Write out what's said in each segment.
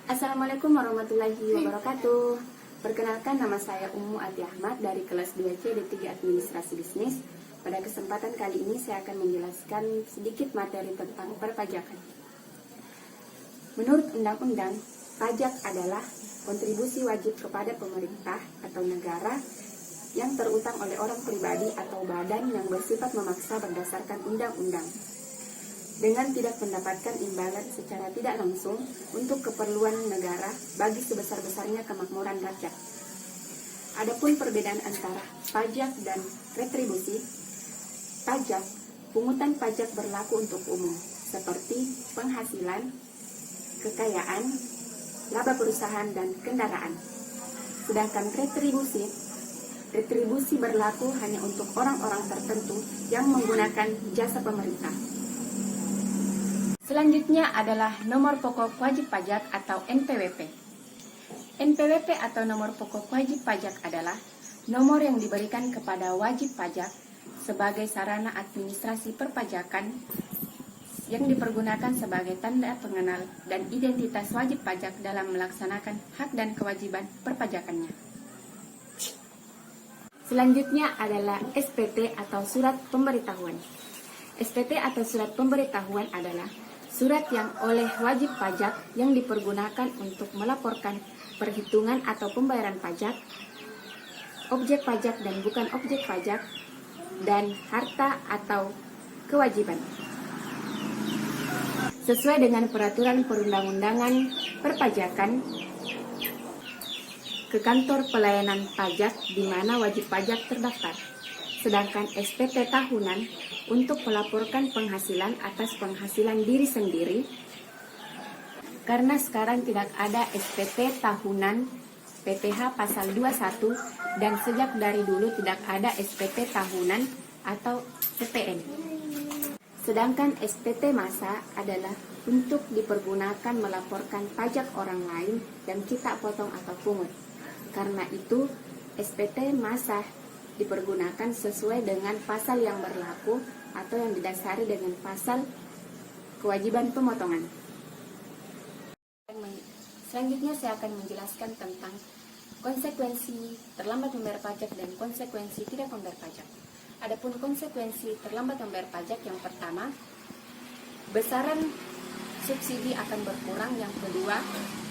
Assalamualaikum warahmatullahi wabarakatuh. Perkenalkan, nama saya Ummu Ati Ahmad dari kelas 2C D3 Administrasi Bisnis. Pada kesempatan kali ini saya akan menjelaskan sedikit materi tentang perpajakan. Menurut Undang-Undang, pajak adalah kontribusi wajib kepada pemerintah atau negara yang terutang oleh orang pribadi atau badan yang bersifat memaksa berdasarkan undang-undang, dengan tidak mendapatkan imbalan secara tidak langsung untuk keperluan negara bagi sebesar-besarnya kemakmuran rakyat. Adapun perbedaan antara pajak dan retribusi, pajak, pungutan pajak berlaku untuk umum, seperti penghasilan, kekayaan, laba perusahaan, dan kendaraan. Sedangkan retribusi berlaku hanya untuk orang-orang tertentu yang menggunakan jasa pemerintah. Selanjutnya adalah nomor pokok wajib pajak atau NPWP. NPWP atau nomor pokok wajib pajak adalah nomor yang diberikan kepada wajib pajak sebagai sarana administrasi perpajakan yang dipergunakan sebagai tanda pengenal dan identitas wajib pajak dalam melaksanakan hak dan kewajiban perpajakannya. Selanjutnya adalah SPT atau surat pemberitahuan. SPT atau surat pemberitahuan adalah surat yang oleh wajib pajak yang dipergunakan untuk melaporkan perhitungan atau pembayaran pajak, objek pajak dan bukan objek pajak, dan harta atau kewajiban. Sesuai dengan peraturan perundang-undangan perpajakan, ke kantor pelayanan pajak di mana wajib pajak terdaftar. Sedangkan SPT tahunan untuk melaporkan penghasilan atas penghasilan diri sendiri, karena sekarang tidak ada SPT tahunan PPh pasal 21 dan sejak dari dulu tidak ada SPT tahunan atau PPN. Sedangkan SPT masa adalah untuk dipergunakan melaporkan pajak orang lain yang kita potong atau pungut. Karena itu SPT masa dipergunakan sesuai dengan pasal yang berlaku atau yang didasari dengan pasal kewajiban pemotongan. Selanjutnya saya akan menjelaskan tentang konsekuensi terlambat membayar pajak dan konsekuensi tidak membayar pajak. Adapun konsekuensi terlambat membayar pajak, yang pertama, besaran subsidi akan berkurang, yang kedua,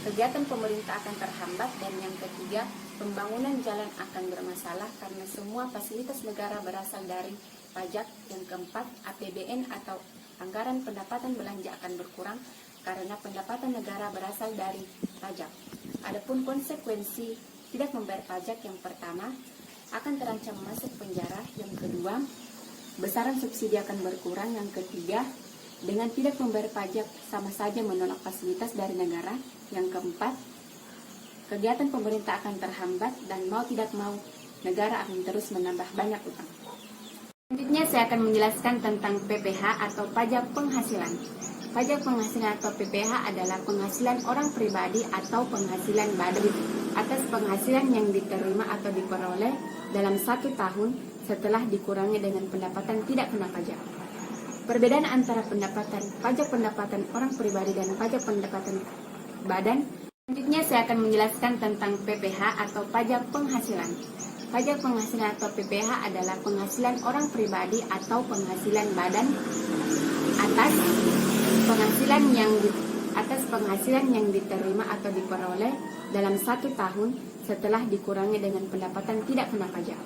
kegiatan pemerintah akan terhambat, dan yang ketiga, pembangunan jalan akan bermasalah karena semua fasilitas negara berasal dari pajak. Yang keempat, APBN atau anggaran pendapatan belanja akan berkurang karena pendapatan negara berasal dari pajak. Adapun konsekuensi tidak membayar pajak, yang pertama, akan terancam masuk penjara, yang kedua, besaran subsidi akan berkurang, yang ketiga, dengan tidak membayar pajak sama saja menolak fasilitas dari negara, yang keempat, kegiatan pemerintah akan terhambat dan mau tidak mau negara akan terus menambah banyak utang. Selanjutnya saya akan menjelaskan tentang PPh atau pajak penghasilan. Pajak penghasilan atau PPh adalah penghasilan orang pribadi atau penghasilan badan atas penghasilan yang diterima atau diperoleh dalam 1 tahun setelah dikurangi dengan pendapatan tidak kena pajak. Perbedaan antara pajak pendapatan orang pribadi dan pajak pendapatan badan. Selanjutnya saya akan menjelaskan tentang PPh atau pajak penghasilan. Pajak penghasilan atau PPh adalah penghasilan orang pribadi atau penghasilan badan atas penghasilan yang diterima atau diperoleh dalam 1 tahun setelah dikurangi dengan pendapatan tidak kena pajak.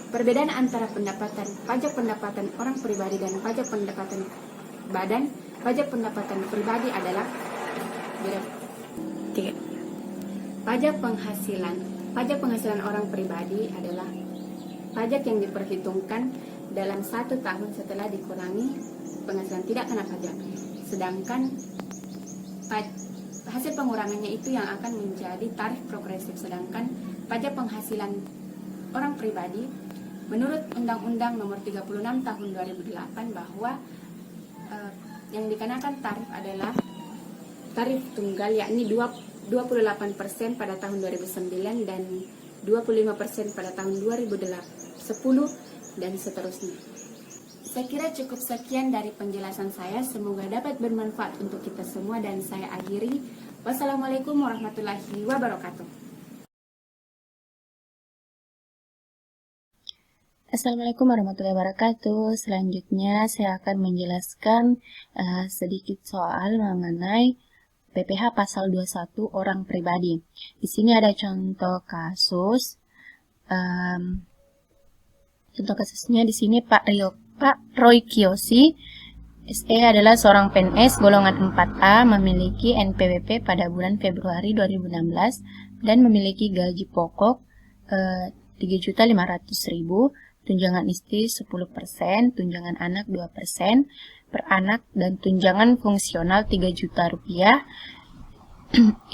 Perbedaan antara pajak pendapatan orang pribadi dan pajak pendapatan badan. Pajak pendapatan pribadi adalah Pajak penghasilan orang pribadi adalah pajak yang diperhitungkan dalam 1 tahun setelah dikurangi penghasilan tidak kena pajak. Sedangkan hasil pengurangannya itu yang akan menjadi tarif progresif. Sedangkan pajak penghasilan orang pribadi, menurut Undang-Undang Nomor 36 Tahun 2008 bahwa yang dikenakan tarif adalah tarif tunggal, yakni 28% pada tahun 2009 dan 25% pada tahun 2010 dan seterusnya. Saya kira cukup sekian dari penjelasan saya, semoga dapat bermanfaat untuk kita semua dan saya akhiri. Wassalamualaikum warahmatullahi wabarakatuh. Assalamualaikum warahmatullahi wabarakatuh. Selanjutnya saya akan menjelaskan sedikit soal mengenai PPh pasal 21 orang pribadi. Di sini ada contoh kasus. Contoh kasusnya di sini Pak Roy Kiyoshi SE adalah seorang PNS golongan 4A, memiliki NPWP pada bulan Februari 2016 dan memiliki gaji pokok 3.500.000, tunjangan istri 10%, tunjangan anak 2% per anak, dan tunjangan fungsional 3 juta rupiah,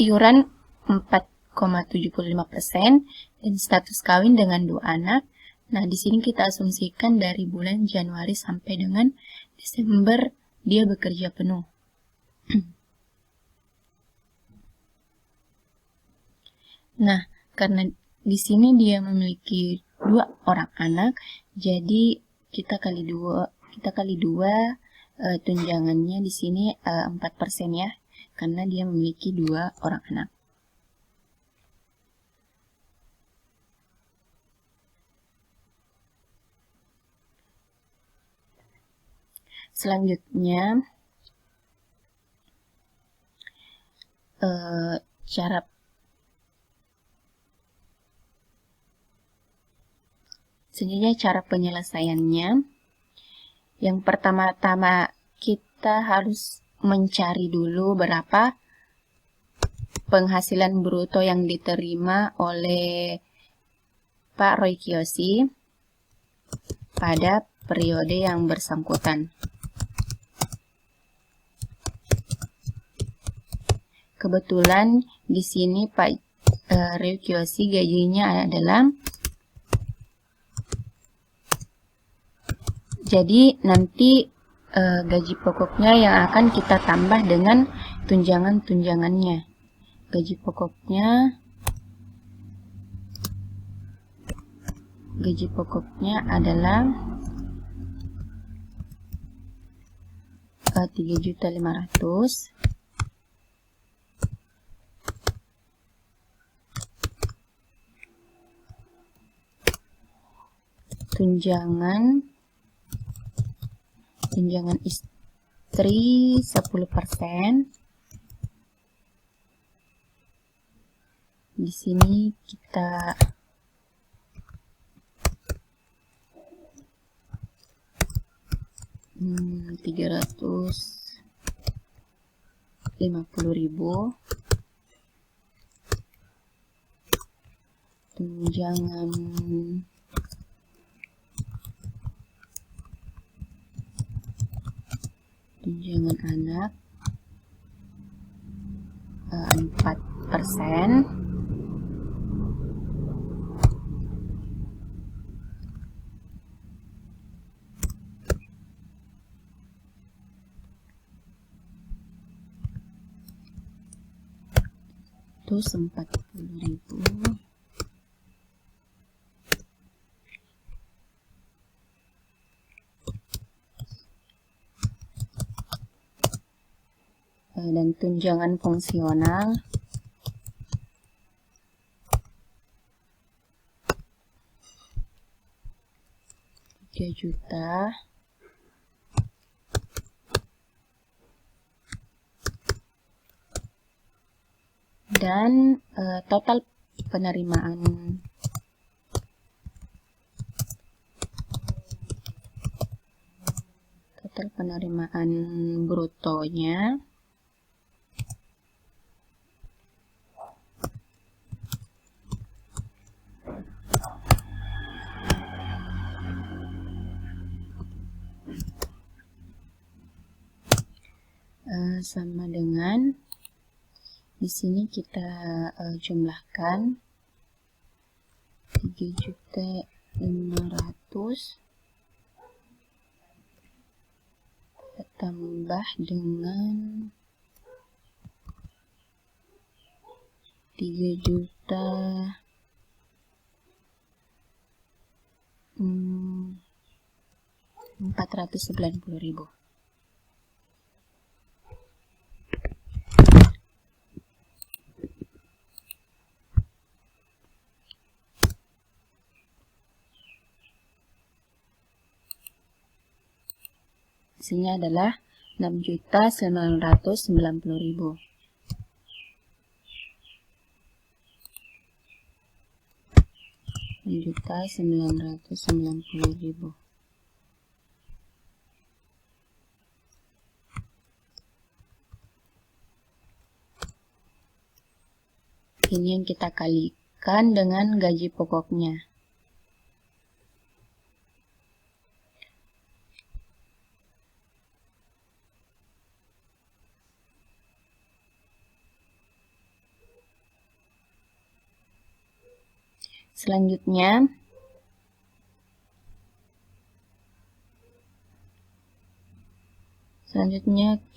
iuran 4,75%, dan status kawin dengan 2 anak. Nah, di sini kita asumsikan dari bulan Januari sampai dengan Desember dia bekerja penuh. Nah, karena di sini dia memiliki 2 orang anak, jadi kita kali 2 tunjangannya di sini 4% ya, karena dia memiliki 2 orang anak. Selanjutnya, cara penyelesaiannya. Yang pertama-tama kita harus mencari dulu berapa penghasilan bruto yang diterima oleh Pak Roy Kiyoshi pada periode yang bersangkutan. Kebetulan di sini Pak Roy Kiyoshi gajinya adalah, jadi nanti gaji pokoknya yang akan kita tambah dengan tunjangan-tunjangannya. Gaji pokoknya adalah 3.500.000. Tunjangan istri 10%. Di sini kita Rp 350.000. Tunjangan anak 4%. Terus 40.000. Dan tunjangan fungsional 3 juta. Dan total penerimaan brutonya sama dengan, di sini kita jumlahkan 3.500.000 tambah dengan 3.490.000. hasilnya adalah 6.990.000. Rp6.990.000. Ini yang kita kalikan dengan gaji pokoknya. Selanjutnya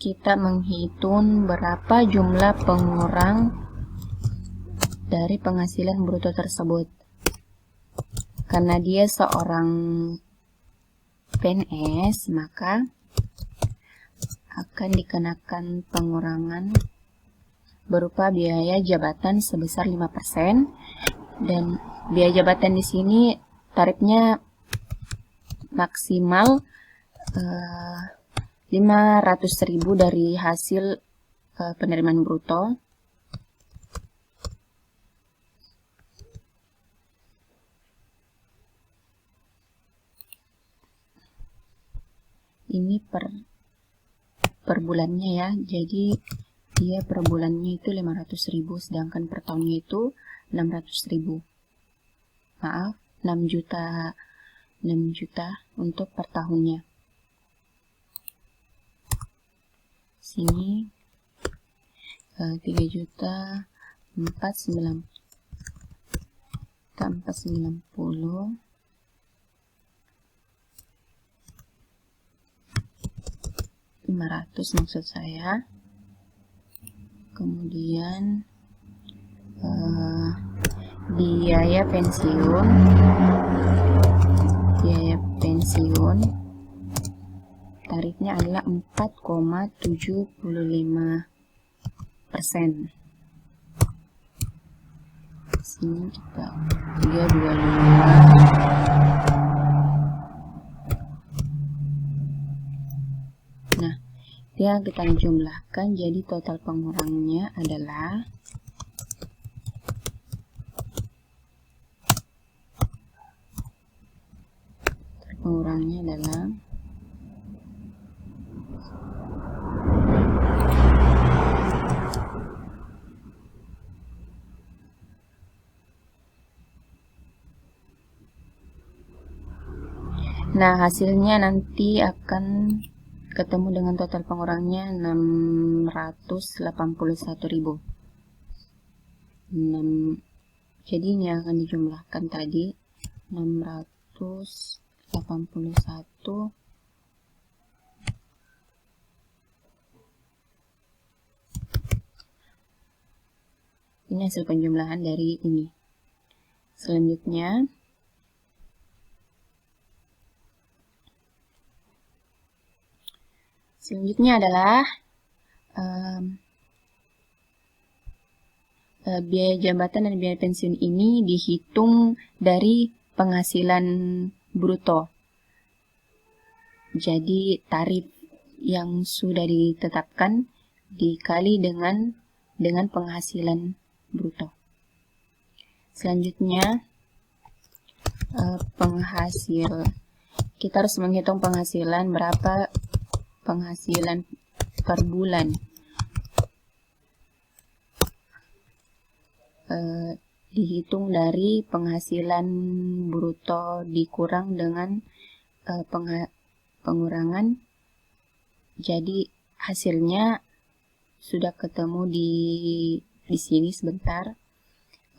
kita menghitung berapa jumlah pengurang dari penghasilan bruto tersebut. Karena dia seorang PNS, maka akan dikenakan pengurangan berupa biaya jabatan sebesar 5%, dan biaya jabatan di sini tarifnya maksimal 500.000 dari hasil penerimaan bruto. Ini per bulannya ya, jadi dia per bulannya itu 500.000, sedangkan per tahunnya itu 600.000. Maaf, 6 juta untuk per tahunnya. Sini 3.490.500 maksud saya. Kemudian biaya pensiun tarifnya adalah 4,75%. Sini kita 325. Nah, dia kita jumlahkan, jadi total pengurangnya adalah nah, hasilnya nanti akan ketemu dengan total pengurangnya 681.000. Jadi ini akan dijumlahkan tadi 681 ini hasil penjumlahan dari ini. Selanjutnya adalah biaya jabatan dan biaya pensiun ini dihitung dari penghasilan bruto. Jadi tarif yang sudah ditetapkan dikali dengan penghasilan bruto. Selanjutnya kita harus menghitung penghasilan, berapa penghasilan per bulan. Dihitung dari penghasilan bruto dikurang dengan pengurangan. Jadi hasilnya sudah ketemu di sini sebentar.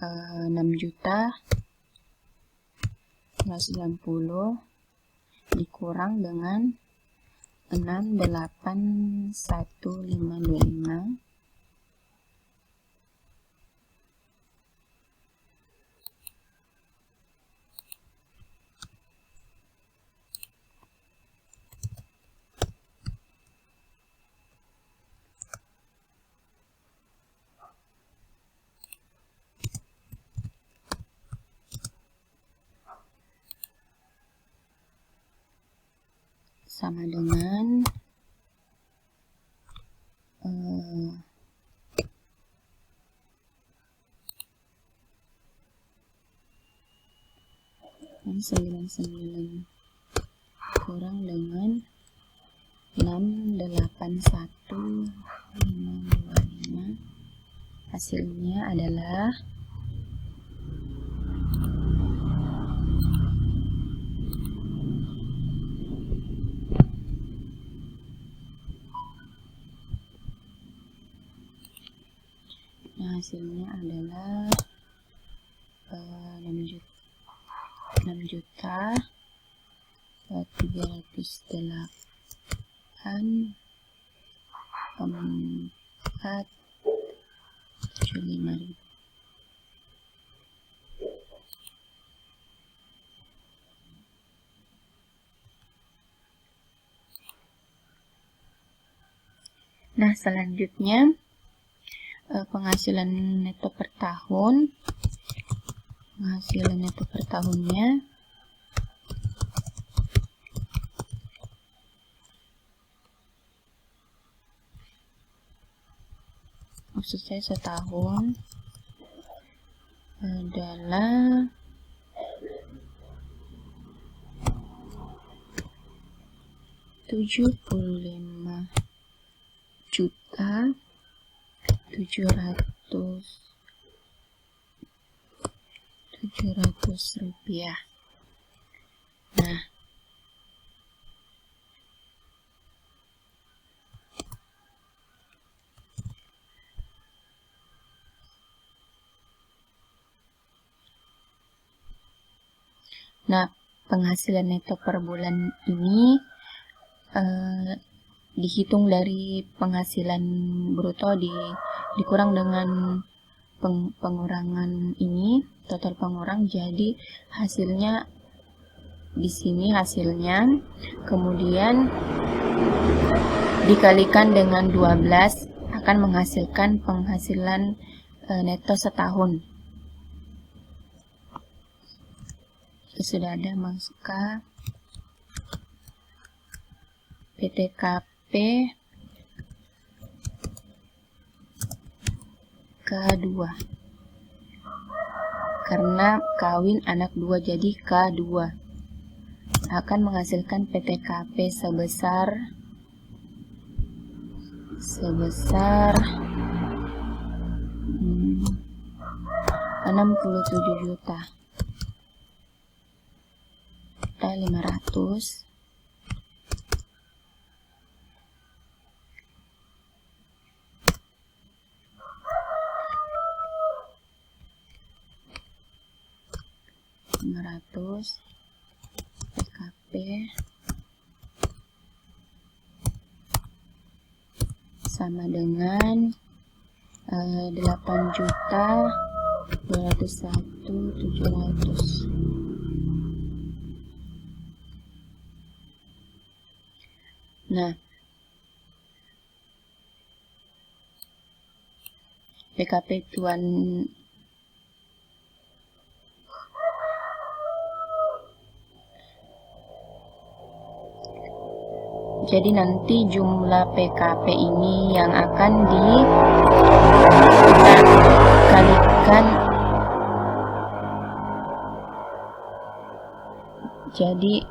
6.990 dikurang dengan 681.525 sama dengan 999 kurang dengan 681525. Hasilnya adalah hasilnya adalah 6.308.475.000. Nah, selanjutnya penghasilan neto per tahun. Penghasilan neto per tahunnya maksud saya setahun adalah 75.700.700 rupiah. Nah, penghasilan neto per bulan ini dihitung dari penghasilan bruto dikurang dengan pengurangan ini, total pengurang, jadi hasilnya di sini hasilnya kemudian dikalikan dengan 12 akan menghasilkan penghasilan neto setahun. Sudah ada masuk ke PTKP K2 karena kawin anak 2 jadi K2 akan menghasilkan PTKP sebesar 67.500.000 PKP sama dengan 8.201.700. Nah, PKP tuan jadi nanti jumlah PKP ini yang akan dikalikan, jadi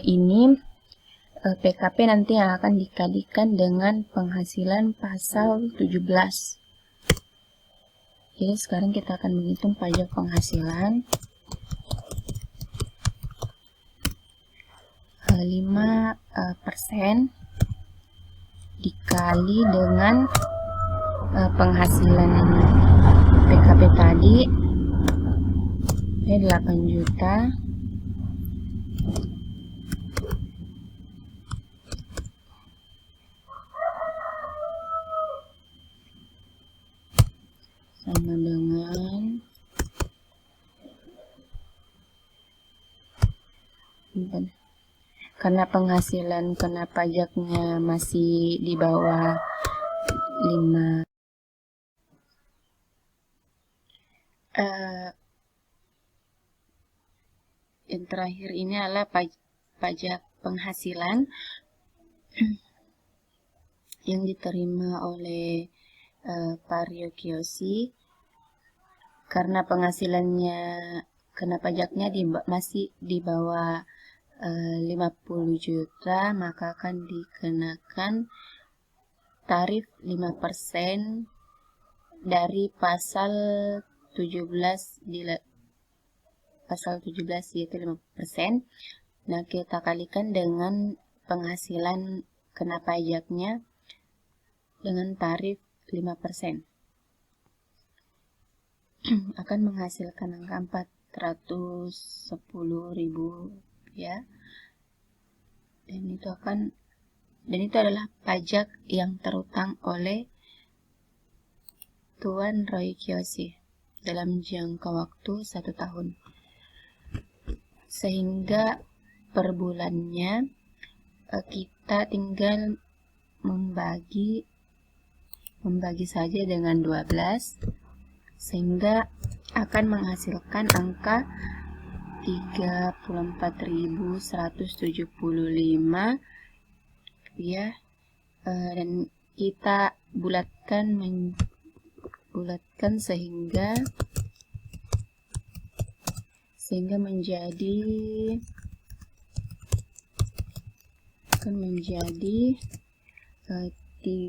ini PKP nanti yang akan dikalikan dengan penghasilan pasal 17. Jadi sekarang kita akan menghitung pajak penghasilan 5% dikali dengan penghasilan PKP tadi, ini 8 juta. Sama dengan karena penghasilan kena pajaknya masih di bawah 5. Yang terakhir ini adalah pajak penghasilan yang diterima oleh Pak Kiyoshi, karena penghasilannya kena pajaknya masih di bawah 50 juta, maka akan dikenakan tarif 5% dari pasal 17 yaitu 5%. Nah, kita kalikan dengan penghasilan kena pajaknya dengan tarif 5%. Akan menghasilkan angka 410.000 ya. Dan itu adalah pajak yang terutang oleh Tuan Roy Kiyoshi dalam jangka waktu 1 tahun. Sehingga per bulannya kita tinggal membagi saja dengan 12, sehingga akan menghasilkan angka 34.175 ya. Dan kita bulatkan sehingga menjadi 34.200.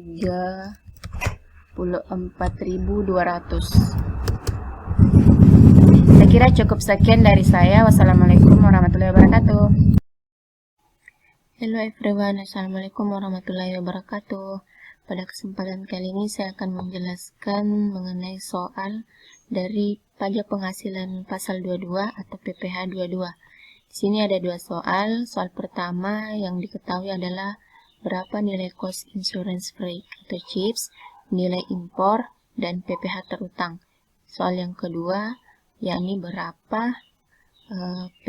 Saya kira cukup sekian dari saya. Wassalamualaikum warahmatullahi wabarakatuh. Hello everyone, assalamualaikum warahmatullahi wabarakatuh. Pada kesempatan kali ini saya akan menjelaskan mengenai soal dari pajak penghasilan pasal 22 atau PPh 22. Di sini ada 2 soal. Soal pertama yang diketahui adalah berapa nilai cost insurance freight atau CIPS, nilai impor, dan PPh terutang. Soal yang kedua yakni berapa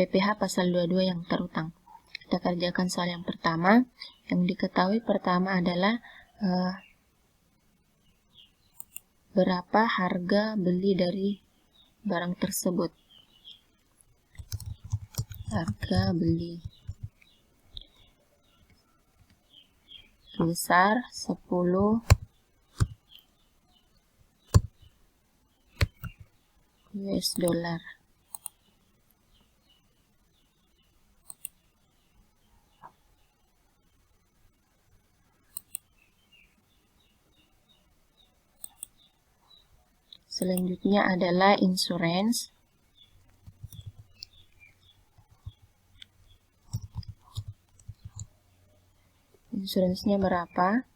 PPh pasal 22 yang terutang. Kita kerjakan soal yang pertama. Yang diketahui pertama adalah berapa harga beli dari barang tersebut. Harga beli sebesar 10 US dollar. Selanjutnya adalah insurance. Insurance-nya berapa?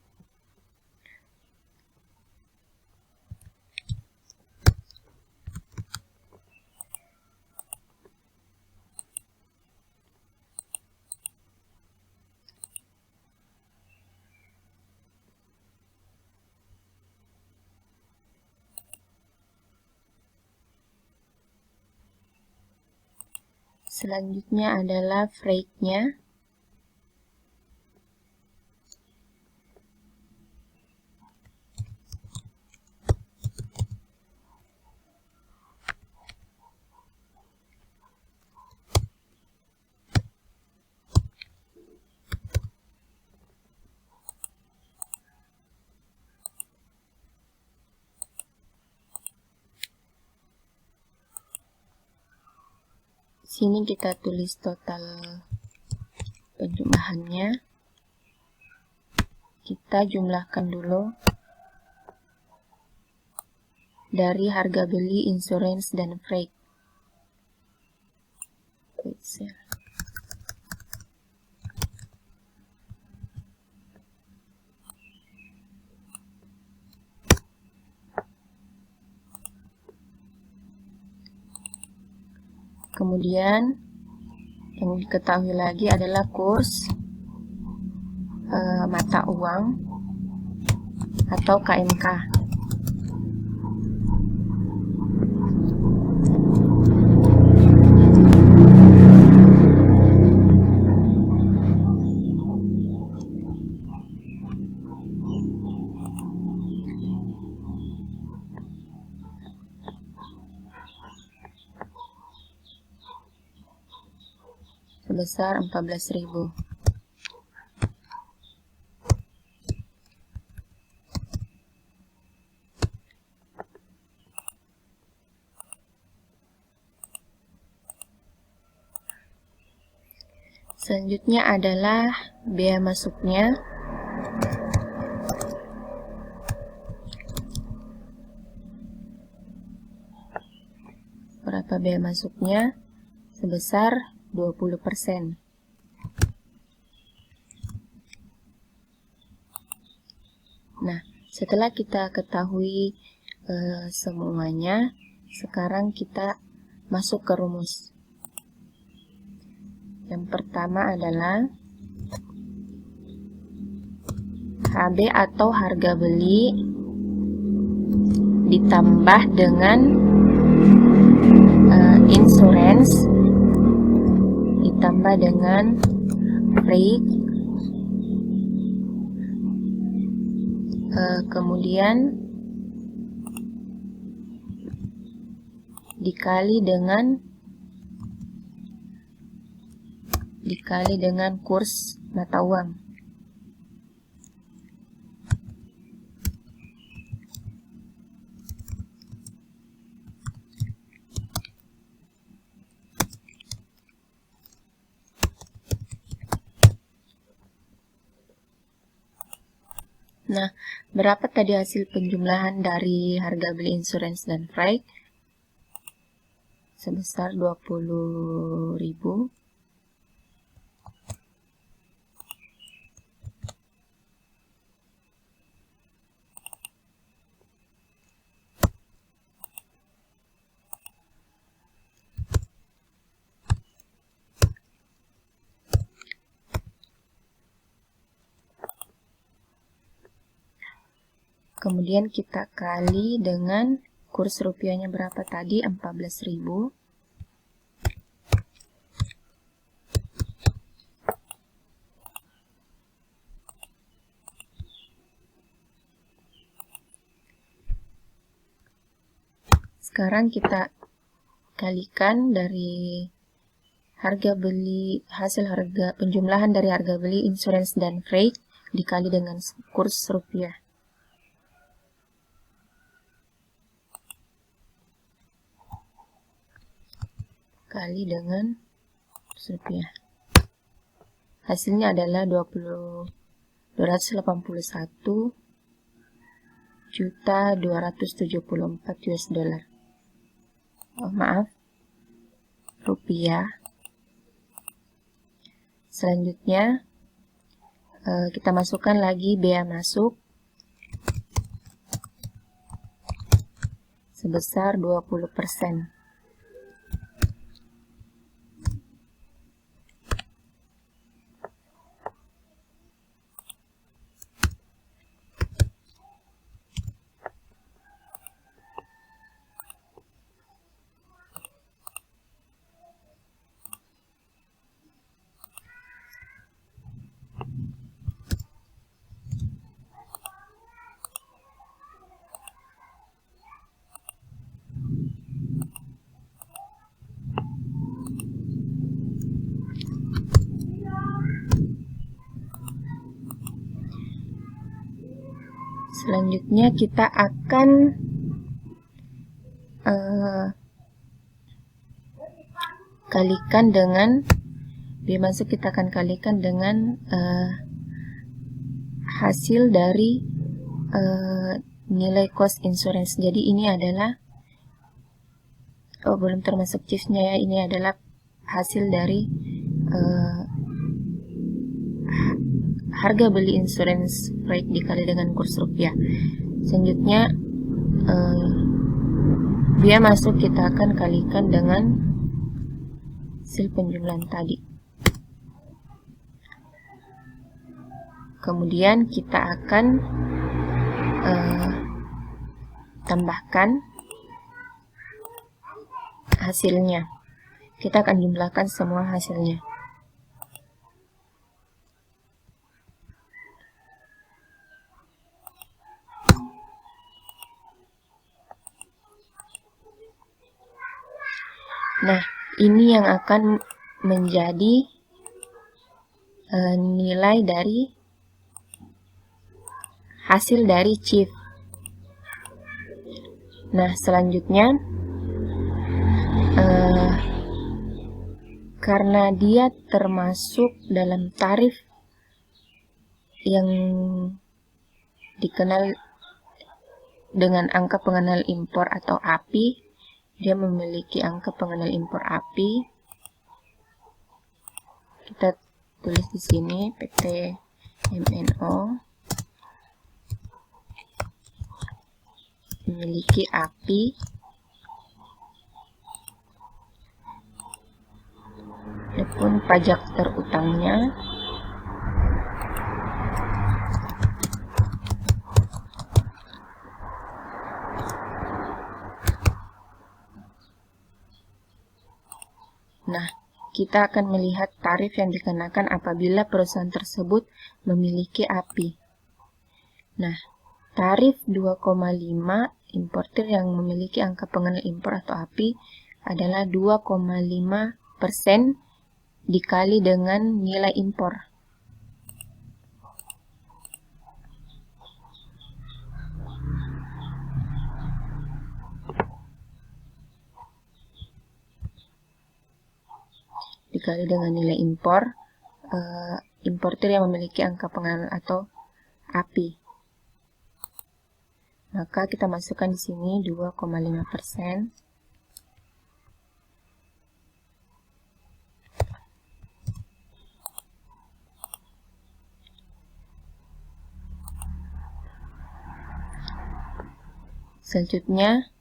Selanjutnya adalah freight-nya. Sini kita tulis total penjumlahannya. Kita jumlahkan dulu dari harga beli, insurance, dan freight. Kemudian yang diketahui lagi adalah kurs mata uang atau KMK. Sebesar 14.000. Selanjutnya adalah bea masuknya. Berapa bea masuknya? Sebesar 20%. Nah, setelah kita ketahui semuanya, sekarang kita masuk ke rumus. Yang pertama adalah HB atau harga beli ditambah dengan insurance ditambah dengan freight, kemudian dikali dengan kurs mata uang. Nah, berapa tadi hasil penjumlahan dari harga beli insurance dan freight? Sebesar 20.000. Kemudian kita kali dengan kurs rupiahnya berapa tadi? 14.000. Sekarang kita kalikan dari harga beli, hasil harga penjumlahan dari harga beli insurance dan freight dikali dengan kurs rupiah. Kali dengan rupiah. Hasilnya adalah 281.274 US dollar. Oh, maaf, rupiah. Selanjutnya kita masukkan lagi bea masuk sebesar 20%. Selanjutnya kita akan kalikan dengan bea masuk, kita akan kalikan dengan hasil dari nilai cost insurance. Jadi ini adalah belum termasuk chiefnya ya, ini adalah hasil dari harga beli insurance freight dikali dengan kurs rupiah. Selanjutnya biaya masuk kita akan kalikan dengan hasil penjumlahan tadi. Kemudian kita akan tambahkan hasilnya. Kita akan jumlahkan semua hasilnya. Nah, ini yang akan menjadi nilai dari hasil dari chief. Nah, selanjutnya karena dia termasuk dalam tarif yang dikenal dengan angka pengenal impor atau API. Dia memiliki angka pengenal impor API. Kita tulis di sini PT MNO memiliki API adapun pajak terutangnya kita akan melihat tarif yang dikenakan apabila perusahaan tersebut memiliki API. Nah, tarif 2,5 importir yang memiliki angka pengenal impor atau API adalah 2,5% dikali dengan nilai impor. Dikali dengan nilai impor, importir yang memiliki angka pengenal atau API. Maka kita masukkan di sini 2,5%. Selanjutnya,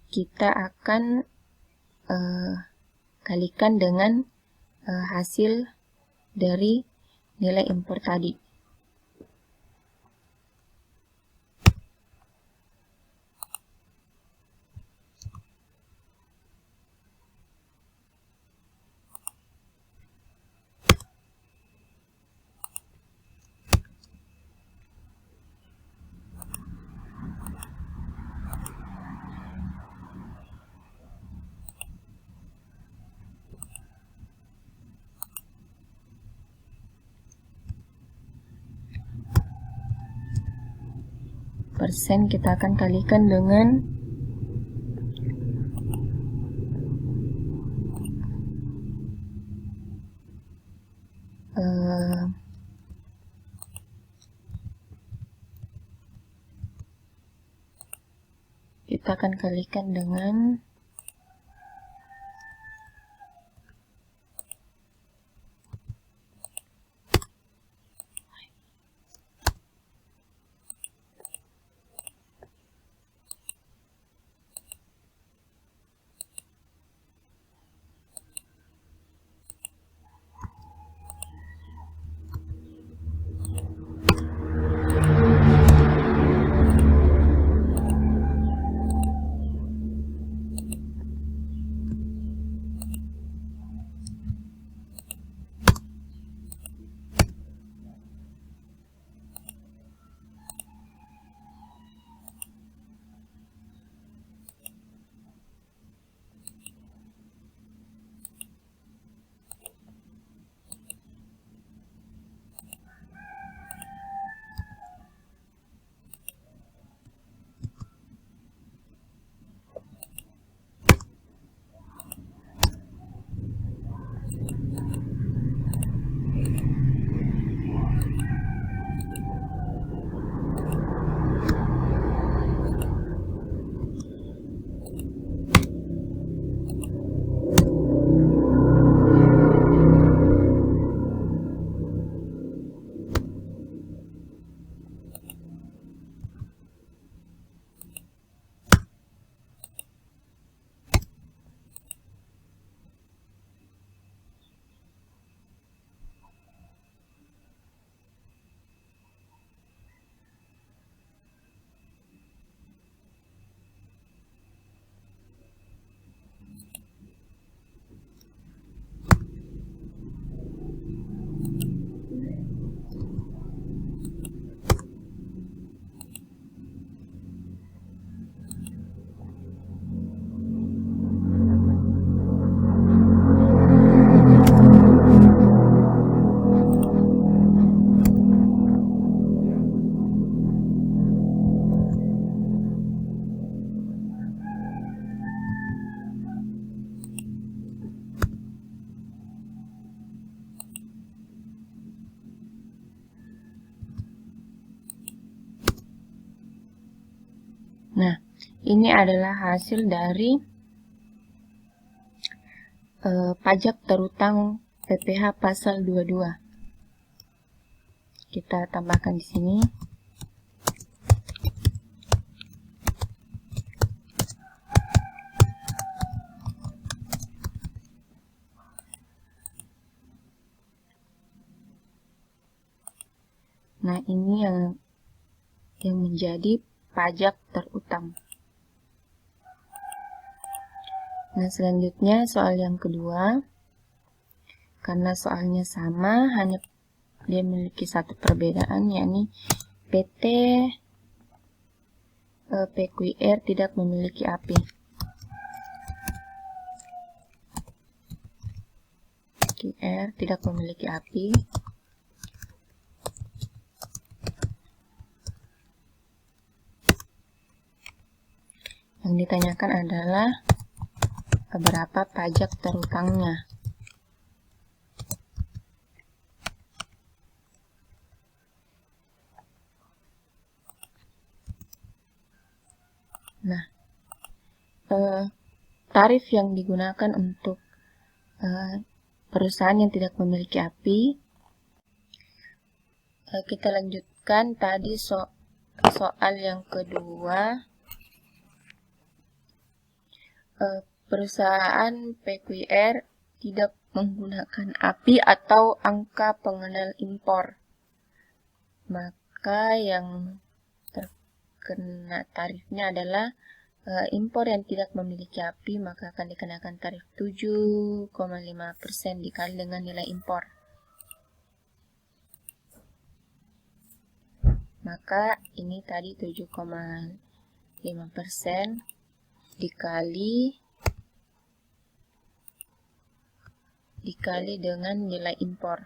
kita akan kalikan dengan hasil dari nilai impor tadi. Persen kita akan kalikan dengan Ini adalah hasil dari pajak terutang PPh pasal 22. Kita tambahkan di sini. Nah, ini yang menjadi pajak terutang. Nah, selanjutnya soal yang kedua. Karena soalnya sama, hanya dia memiliki satu perbedaan, yakni PT PQR tidak memiliki API. PQR tidak memiliki API. Yang ditanyakan adalah berapa pajak terutangnya. Nah, tarif yang digunakan untuk perusahaan yang tidak memiliki API. Kita lanjutkan tadi soal yang kedua. Perusahaan PQR tidak menggunakan API atau angka pengenal impor. Maka yang terkena tarifnya adalah impor yang tidak memiliki API, maka akan dikenakan tarif 7,5% dikali dengan nilai impor. Maka ini tadi 7,5% dikali dengan nilai impor.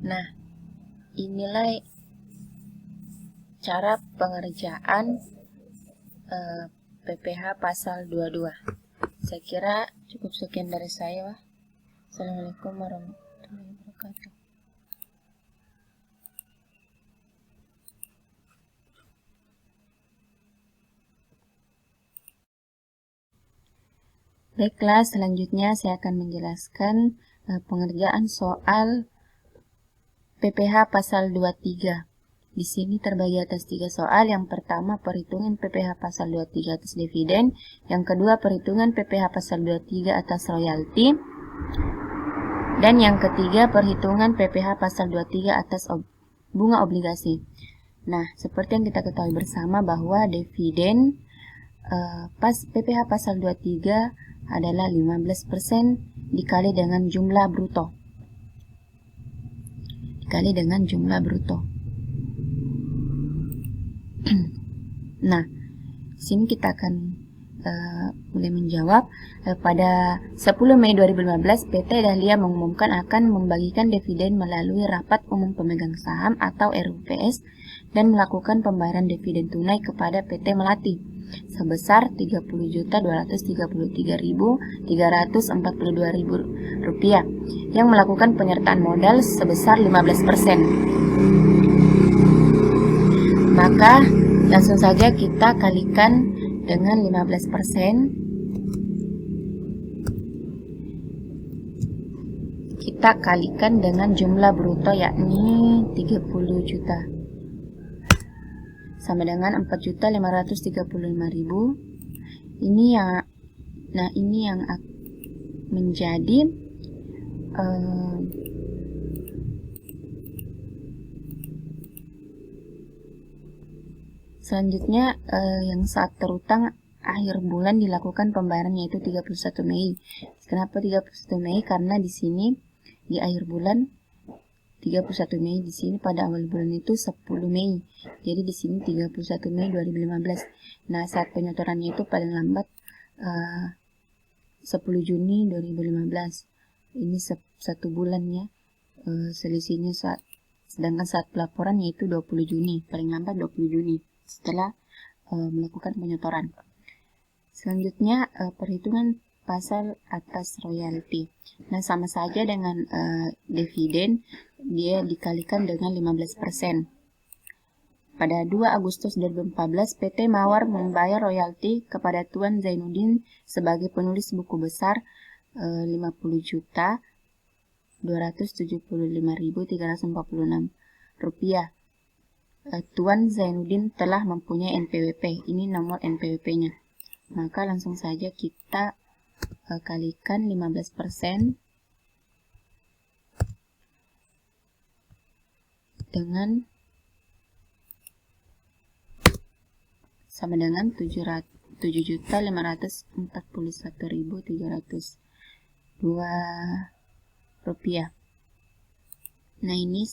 Nah, inilah cara pengerjaan PPh pasal 22. Saya kira cukup sekian dari saya. Assalamualaikum warahmatullahi wabarakatuh. Baiklah, selanjutnya saya akan menjelaskan pengerjaan soal PPh pasal 23. Di sini terbagi atas 3 soal. Yang pertama, perhitungan PPh pasal 23 atas dividen. Yang kedua, perhitungan PPh pasal 23 atas royalti. Dan yang ketiga, perhitungan PPh pasal 23 atas bunga obligasi. Nah, seperti yang kita ketahui bersama bahwa dividen PPh pasal 23 adalah 15% dikali dengan jumlah bruto. Nah, sini kita akan mulai menjawab. Pada 10 Mei 2015, PT Dahlia mengumumkan akan membagikan dividen melalui Rapat Umum Pemegang Saham atau RUPS dan melakukan pembayaran dividen tunai kepada PT Melati sebesar Rp30.233.342 yang melakukan penyertaan modal sebesar 15%. Maka langsung saja kita kalikan dengan 15%. Kita kalikan dengan jumlah bruto yakni 30 juta. Sama dengan 4.535.000. Ini yang menjadi selanjutnya yang saat terutang akhir bulan dilakukan pembayaran, yaitu 31 Mei. Kenapa 31 Mei? Karena di sini di akhir bulan 31 Mei di sini pada awal bulan itu 10 Mei. Jadi di sini 31 Mei 2015. Nah, saat penyetorannya itu paling lambat 10 Juni 2015. Ini satu bulan ya selisihnya sedangkan saat pelaporan yaitu 20 Juni, paling lambat 20 Juni setelah melakukan penyetoran. Selanjutnya perhitungan pasal atas royalti. Nah, sama saja dengan dividen, dia dikalikan dengan 15%. Pada 2 Agustus 2014, PT Mawar membayar royalti kepada Tuan Zainuddin sebagai penulis buku besar 50.275.346 rupiah. Tuan Zainuddin telah mempunyai NPWP. Ini nomor NPWP-nya. Maka langsung saja kita kalikan 15% dengan sama dengan 7.541.302 rupiah. Nah, ini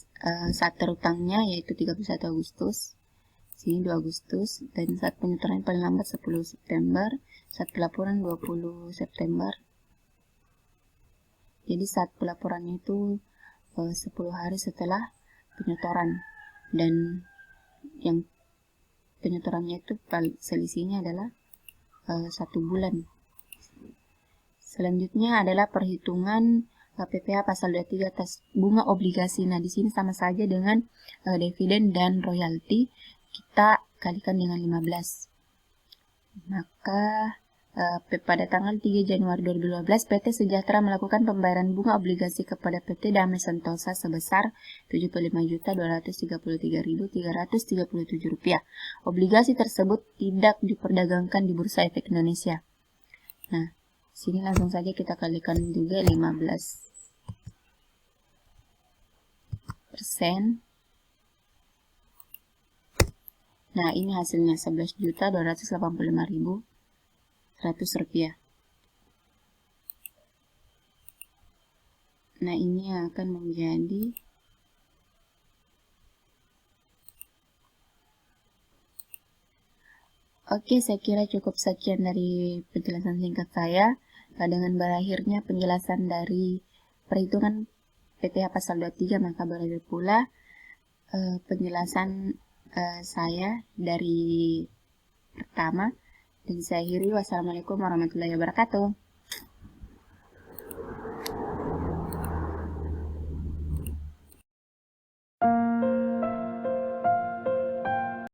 saat terutangnya yaitu 31 Agustus, sini 2 Agustus, dan saat penyetoran paling lambat 10 September, saat pelaporan 20 September. Jadi saat pelaporannya itu 10 hari setelah penyetoran, dan yang penyetorannya itu selisihnya adalah 1 bulan. Selanjutnya adalah perhitungan PPh pasal 23 atas bunga obligasi. Nah, di sini sama saja dengan dividen dan royalti, kita kalikan dengan 15. Maka pada tanggal 3 Januari 2012, PT Sejahtera melakukan pembayaran bunga obligasi kepada PT Damai Sentosa sebesar Rp75.233.337. Obligasi tersebut tidak diperdagangkan di Bursa Efek Indonesia. Nah, sini langsung saja kita kalikan juga 15%. Nah, ini hasilnya 11.285.100 rupiah. Nah, ini akan menjadi Oke, saya kira cukup sekian dari penjelasan singkat saya. Dengan berakhirnya penjelasan dari perhitungan PPh pasal 23, maka berakhir pula penjelasan saya dari pertama. Dan saya akhiri, wassalamualaikum warahmatullahi wabarakatuh.